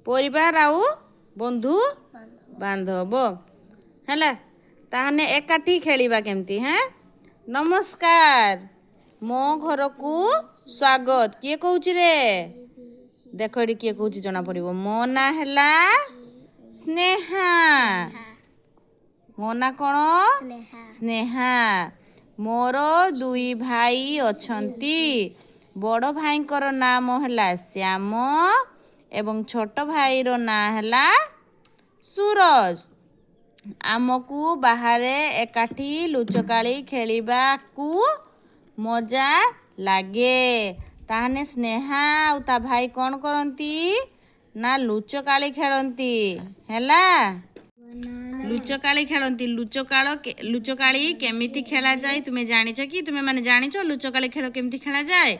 परिवार आउ बंधु बांधव है ताहने एकाठी खेलिबा केमती हैं। नमस्कार मो घर को स्वागत किए कहूची रे देख ये किए कहूची जना पड़िबो। मो ना हैला स्नेहा। मो ना कौन स्नेहा। मोर दुई भाई अछंती। बड़ भाईंकर नाम हैला श्याम एवं छोट भाईर ना हैला सूरज। आमको बाहरे एकाठी लुचकाली खेलिबाकू मजा लागे। ताहने स्नेहा और ता भाई कौन करती ना लुचकाली खेलती हैला। लुचकाली खेलती। लुचकाली केमिति खेला जाए तुमे जानिछ कि तुमे माने जानिछ लुचकाली खेल केमिति खेला जाए।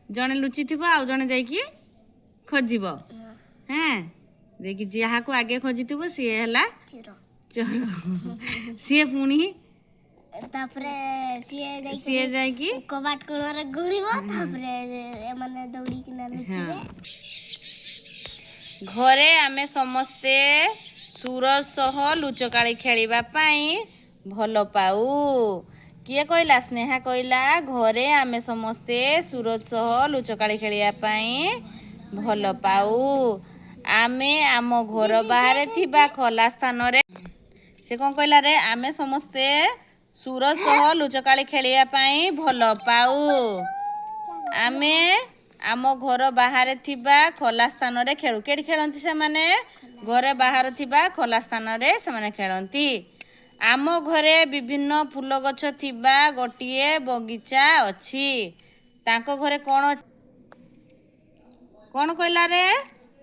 जने लुचि थिबो आ जने जाई कि खोजिबो हैं देखि जहा को आगे खोजिथिबो सी हैला चोर। सी पुणी तापरे सी जाई कि कबाट कोनरे गुड़ीबो तापरे एमाने दौड़ी किना लुचिबे। घरे आमे समस्ते सूरज सह लुचकाली खेलिबा पाई भल पाऊ। किए कहला स्नेहा कहला घरे आमे समस्ते सूरज सह लुचकाली खेलिबा पाई भल पाऊ। आमे आम घर बाहर थिबा खोला स्थान रे से कौन कहला रे आमे समस्ते सूरज सह लुचकाली खेलिबा पाई भल पाऊ। आमे आम घर बाहर थिबा खोला स्थान रे खेलु। केडी खेलंती से माने घरे बाहर थिबा खोला स्थान रे से माने खेलंती। आम घरे विभिन्न फूल गछ थिबा गोटिए बगीचा अछि। तांको घरे कौन कहला रे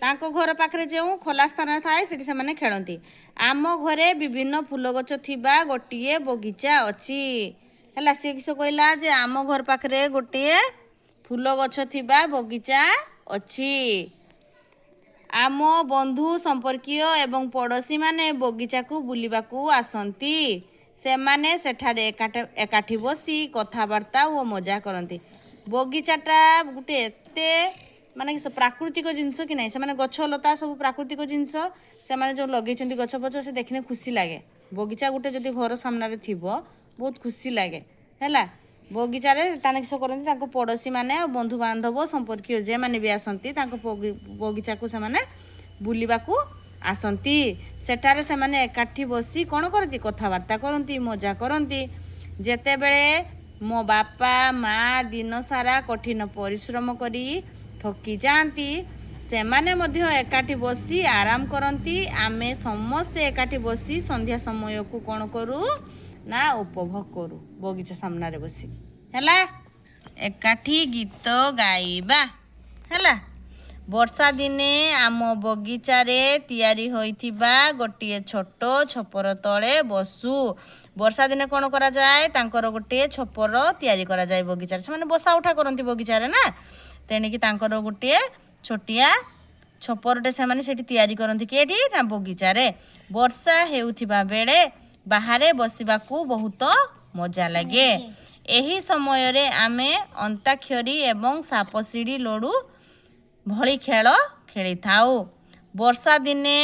तांको घर पाखरे जो खोला स्थान थाए सेठी से माने खेलंती। आम घरे विभिन्न फूल गछ थिबा गोटिए बगीचा अछि हैला। से किस कहला जे आम घर पाखरे गोटिए फूल गछ थिबा बगीचा अछि। आम बंधु संपर्कीय एवं पड़ोशी माने बगीचा को बुलिबाकू आसंती। से माने सेठारे एकाठी बसी कथाबार्ता और मजा करती। बगीचाटा गोटे एते माने प्राकृतिक जिनस कि नहीं से गछ लता सब प्राकृतिक जिनस से माने जो लगे गछ फछ से देखने खुशी लगे। बगीचा गोटे जदि घर सामने थिबो बहुत खुशी लगे हैला। बगीचारे ताने किस करती ताको पड़ोशी माने बंधु बांधव संपर्कीय जे माने भी आसंती ताको बगीचा को से माने बुलिबाकू आसंती। सेठारे से माने एकाठी बसी कौन करती कथाबार्ता करती मजा करती। जेते बेले मो बापा माँ दिन सारा कठिन परिश्रम करी थकी जाती से माने मध्य एकाठी बसी आराम करती। आमे समस्ते एकाठी बसी संध्या समय को कौन करू ना उपभोग करू बगीचा सामने रे बसी हैला। एकाठी गीत गाइबा हैला। वर्षा दिने आम बगीचा रे तैयारी होइथिबा गोटे छोट छपर तले बसु। वर्षा दिने कौन करा जाए तांकर गोटे छपर तैयारी करा जाए बगीचा से माने बसा उठा करती बगीचा रे ना तेणिकी तांकर गोटे छोटिया छपरटे से माने सेठी तैयारी करती केठी ना बगीचा रे। वर्षा हेउथिबा बेले बाहरे बसिबाकू बहुत मजा लगे। एही समय रे आमे अंताक्षरी एवं साप सीढ़ी लड़ू भली खेल खेली थाऊ। वर्षा दिने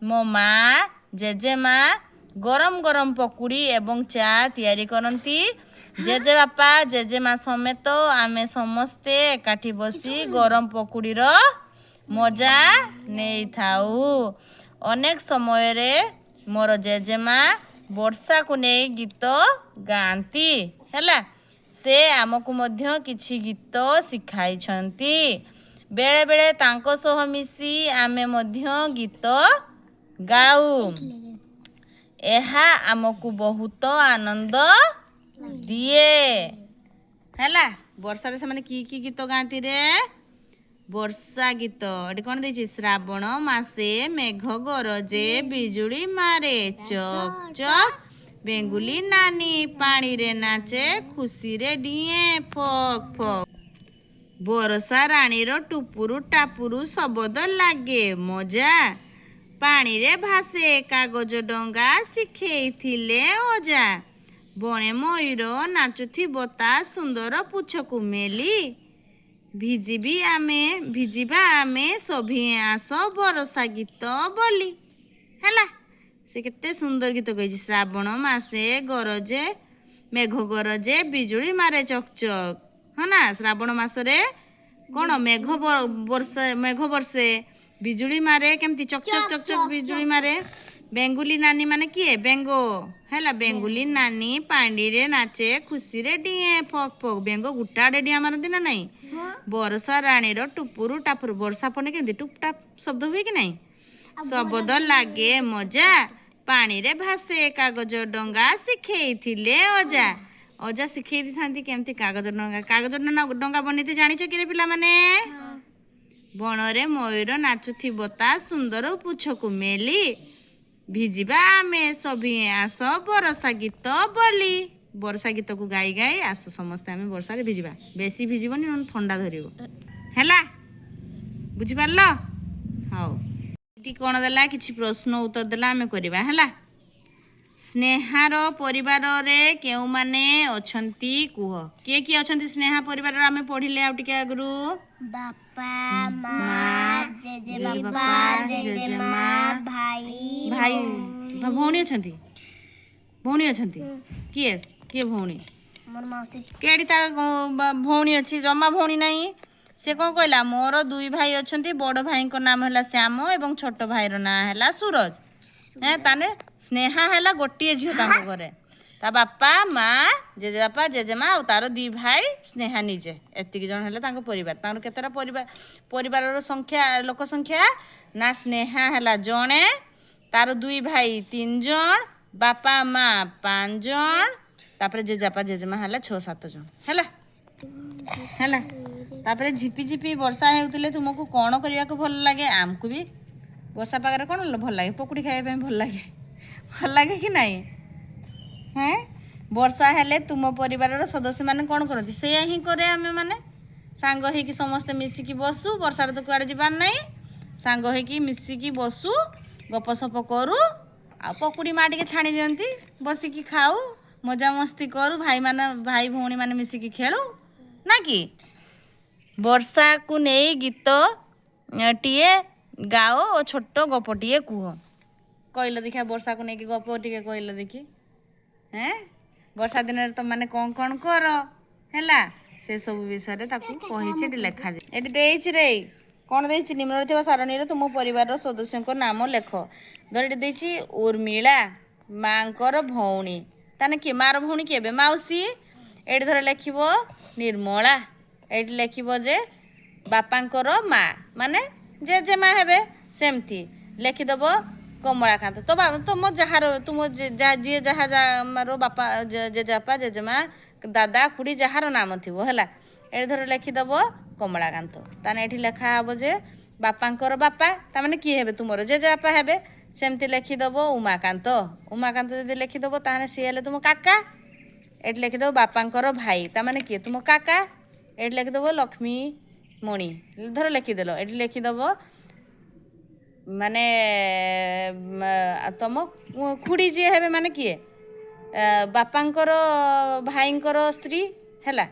मो माँ जेजेमा गरम गरम पकुड़ी एवं चा तैयारी करती। जेजे बापा जेजेमा समेत आमे समस्ते एकाठी बसी गरम पकुड़ीर मजा नहीं थाऊ। अनेक समय रे मोर जेजेमा वर्षा को नहीं गीत गाती हैला। से आमको मध्य किछि गीत शिखाई छंती। बेले बेले तांको सह मिसी आमे मध्य गीत गाऊ। एहा आमको बहुत आनंद दिए हैला। वर्षा रे से माने की गीत गाती रे वर्षा गीत एटी कौन देछि श्रावण मासे मेघ गरजे बिजुली मारे चक चक बेंगुली नानी पानी रे नाचे खुशी रे डिए फक फक। बरसा रानी रो टुपुरु टापुरु शब्द लागे मजा। पानी रे भासे कागज डंगा शिखेइथिले अजा। बणे मयूर नाचुथिबो ता सुंदर पुछकु मेली। ଭିଜିବି ଆମେ ଭିଜିବା ଆମେ ସଭିଏଁ ଆସ ବରଷା ଗୀତ ବୋଲି ହେଲା। ସେ କେତେ ସୁନ୍ଦର ଗୀତ କହିଛି। ଶ୍ରାବଣ ମାସେ ଗରଜେ ମେଘ ଗରଜେ ବିଜୁଳି ମାରେ ଚକଚକ। ହଁ ନା, ଶ୍ରାବଣ ମାସରେ କ'ଣ ମେଘ ବର୍ଷେ ବିଜୁଳି ମାରେ କେମିତି ଚକଚକ ଚକଚକ ବିଜୁଳି ମାରେ। ବେଙ୍ଗୁଲି ନାନୀ ମାନେ କିଏ? ବେଙ୍ଗ ହେଲା। ବେଙ୍ଗୁଲି ନାନୀ ପାଣିରେ ନାଚେ ଖୁସିରେ ଡିଏଁ ଫକ୍ ଫକ୍। ବେଙ୍ଗ ଗୋଟା ଆଡ଼େ ଡିଆଁ ମାରନ୍ତି ନା ନାଇଁ? ବର୍ଷା ରାଣୀର ଟୁପୁରୁ ଟାପୁରୁ। ବର୍ଷା ପଡ଼ିଲେ କେମିତି ଟୁପ୍ ଟାପ୍ ଶବ୍ଦ ହୁଏ କି ନାଇଁ? ଶବଦ ଲାଗେ ମଜା ପାଣିରେ ଭାସେ କାଗଜ ଡଙ୍ଗା ଶିଖେଇଥିଲେ ଅଜା। ଅଜା ଶିଖେଇ ଦେଇଥାନ୍ତି କେମିତି କାଗଜ ଡଙ୍ଗା ବନେଇତେ। ଜାଣିଛ କିରେ ପିଲାମାନେ? ବଣରେ ମୟୂର ନାଚୁଥିବ ତା ସୁନ୍ଦର ପୁଛକୁ ମେଲି। ଭିଜିବା ଆମେ ସଭିଏଁ ଆସ ବରଷା ଗୀତ ବୋଲି। ବର୍ଷା ଗୀତକୁ ଗାଇ ଗାଇ ଆସ ସମସ୍ତେ ଆମେ ବର୍ଷାରେ ଭିଜିବା। ବେଶୀ ଭିଜିବନି ନହେଲେ ଥଣ୍ଡା ଧରିବ ହେଲା। ବୁଝିପାରିଲ? ହଉ, ଏଠି କ'ଣ ଦେଲା? କିଛି ପ୍ରଶ୍ନ ଉତ୍ତର ଦେଲା, ଆମେ କରିବା ହେଲା। ସ୍ନେହାର ପରିବାରରେ କେଉଁମାନେ ଅଛନ୍ତି କୁହ? କିଏ କିଏ ଅଛନ୍ତି ସ୍ନେହା ପରିବାରରେ? ଆମେ ପଢିଲେ ଆଉ ଟିକେ ଆଗରୁ। ବାପା, ମା, ଜେଜେବାପା, ଜେଜେମା, ଭାଇ, ଭଉଣୀ ଅଛନ୍ତି? ଭଉଣୀ ଅଛନ୍ତି? କିଏ କିଏ ଭଉଣୀ? ମୋର ମାଉସୀ। କେଠି ତା ଭଉଣୀ ଅଛି? ଜମା ଭଉଣୀ ନାହିଁ। ସେ କ'ଣ କହିଲା? ମୋର 2 ଭାଇ ଅଛନ୍ତି। ବଡ଼ ଭାଇଙ୍କ ନାମ ହେଲା ଶ୍ୟାମ ଏବଂ ଛୋଟ ଭାଇର ନାଁ ହେଲା ସୁରଜ। ତାହେଲେ ସ୍ନେହା ହେଲା ଗୋଟିଏ ଝିଅ ତାଙ୍କ ଘରେ। ତା ବାପା ମା ଜେଜେବାପା ଜେଜେମା ଆଉ ତାର 2 ଭାଇ ସ୍ନେହା ନିଜେ। ଏତିକି ଜଣ ହେଲେ ତାଙ୍କ ପରିବାର। ତାଙ୍କର କେତେଟା ପରିବାରର ଲୋକ ସଂଖ୍ୟା ନା? ସ୍ନେହା ହେଲା ଜଣେ, ତାର 2 ଭାଇ 3 ଜଣ, ବାପା ମା 5 ଜଣ, ତାପରେ ଜେଜେବାପା ଜେଜେମା ହେଲା 6-7 ଜଣ ହେଲା। ହେଲା, ତାପରେ ଝିପି ଝିପି ବର୍ଷା ହେଉଥିଲେ ତୁମକୁ କ'ଣ କରିବାକୁ ଭଲ ଲାଗେ? ଆମକୁ ବି ବର୍ଷା ପାଗରେ କ'ଣ ଭଲ ଲାଗେ? ପକୁଡ଼ି ଖାଇବା ପାଇଁ ଭଲ ଲାଗେ। ଭଲ ଲାଗେ କି ନାହିଁ? ବର୍ଷା ହେଲେ ତୁମ ପରିବାରର ସଦସ୍ୟମାନେ କ'ଣ କରନ୍ତି? ସେଇଆ ହିଁ କରେ। ଆମେ ମାନେ ସାଙ୍ଗ ହେଇକି ସମସ୍ତେ ମିଶିକି ବସୁ। ବର୍ଷାରେ ତ କୁଆଡ଼େ ଯିବାର ନାହିଁ। ସାଙ୍ଗ ହେଇକି ମିଶିକି ବସୁ, ଗପସପ କରୁ, ଆଉ ପକୁଡ଼ି ମା ଟିକେ ଛାଣି ଦିଅନ୍ତି, ବସିକି ଖାଉ, ମଜାମସ୍ତି କରୁ, ଭାଇ ଭଉଣୀ ମାନେ ମିଶିକି ଖେଳୁ ନା କି? ବର୍ଷାକୁ ନେଇ ଗୀତ ଟିଏ ଗାଅ ଓ ଛୋଟ ଗପଟିଏ କୁହ। କହିଲ ଦେଖିଆ, ବର୍ଷାକୁ ନେଇକି ଗପ ଟିକେ କହିଲ ଦେଖି। ବର୍ଷା ଦିନରେ ତମମାନେ କ'ଣ କ'ଣ କର ହେଲା, ସେସବୁ ବିଷୟରେ ତାକୁ କହିଛି। ଏଠି ଲେଖାଯାଏ। ଏଠି ଦେଇଛି ରେ, କ'ଣ ଦେଇଛି? ନିମ୍ନରେ ଥିବା ସାରଣୀରେ ତୁମ ପରିବାରର ସଦସ୍ୟଙ୍କ ନାମ ଲେଖ। ଧର ଏଠି ଦେଇଛି ଉର୍ମିଳା, ମାଙ୍କର ଭଉଣୀ। ତାହେଲେ କିଏ? ମାର ଭଉଣୀ କିଏ? ମାଉସୀ। ଏଠି ଧର ଲେଖିବ ନିର୍ମଳା। ଏଠି ଲେଖିବ ଯେ ବାପାଙ୍କର ମା ମାନେ ଜେଜେମା ହେବେ। ସେମିତି ଲେଖିଦେବ କମଳାକାନ୍ତ। ତୁମ ଯିଏ ଯାହାର ବାପା ଜେଜେବାପା ଜେଜେମା ଦାଦା ଖୁଡ଼ି ଯାହାର ନାମ ଥିବ ହେଲା। ଏଠି ଧର ଲେଖିଦେବ କମଳାକାନ୍ତ। ତାହେଲେ ଏଠି ଲେଖା ହେବ ଯେ ବାପାଙ୍କର ବାପା, ତାମାନେ କିଏ ହେବେ? ତୁମର ଜେଜେବାପା ହେବେ। ସେମିତି ଲେଖିଦେବ ଉମାକାନ୍ତ। ଉମାକାନ୍ତ ଯଦି ଲେଖିଦେବ ତାହେଲେ ସିଏ ହେଲେ ତୁମ କାକା। ଏଠି ଲେଖିଦେବ ବାପାଙ୍କର ଭାଇ, ତାମାନେ କିଏ? ତୁମ କାକା। ଏଠି ଲେଖିଦେବ ଲକ୍ଷ୍ମୀ ମଣି। ଧର ଲେଖିଦେଲ। ଏଠି ଲେଖିଦେବ ମାନେ ତମ ଖୁଡ଼ି ଯିଏ ହେବେ ମାନେ କିଏ? ବାପାଙ୍କର ଭାଇଙ୍କର ସ୍ତ୍ରୀ ହେଲା।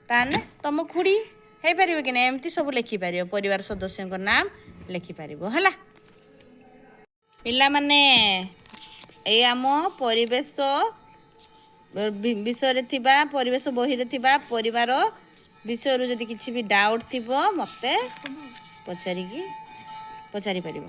ତାହେଲେ ତମ ଖୁଡ଼ି ହେଇପାରିବ କି ନା? ଏମିତି ସବୁ ଲେଖିପାରିବ। ପରିବାର ସଦସ୍ୟଙ୍କ ନାମ ଲେଖିପାରିବ ହେଲା। ପିଲାମାନେ, ଏଇ ଆମ ପରିବେଶ ବିଷୟରେ ଥିବା, ପରିବେଶ ବହିରେ ଥିବା ପରିବାର ବିଷୟରୁ ଯଦି କିଛି ବି ଡାଉଟ୍ ଥିବ ମୋତେ ପଚାରିପାରିବ।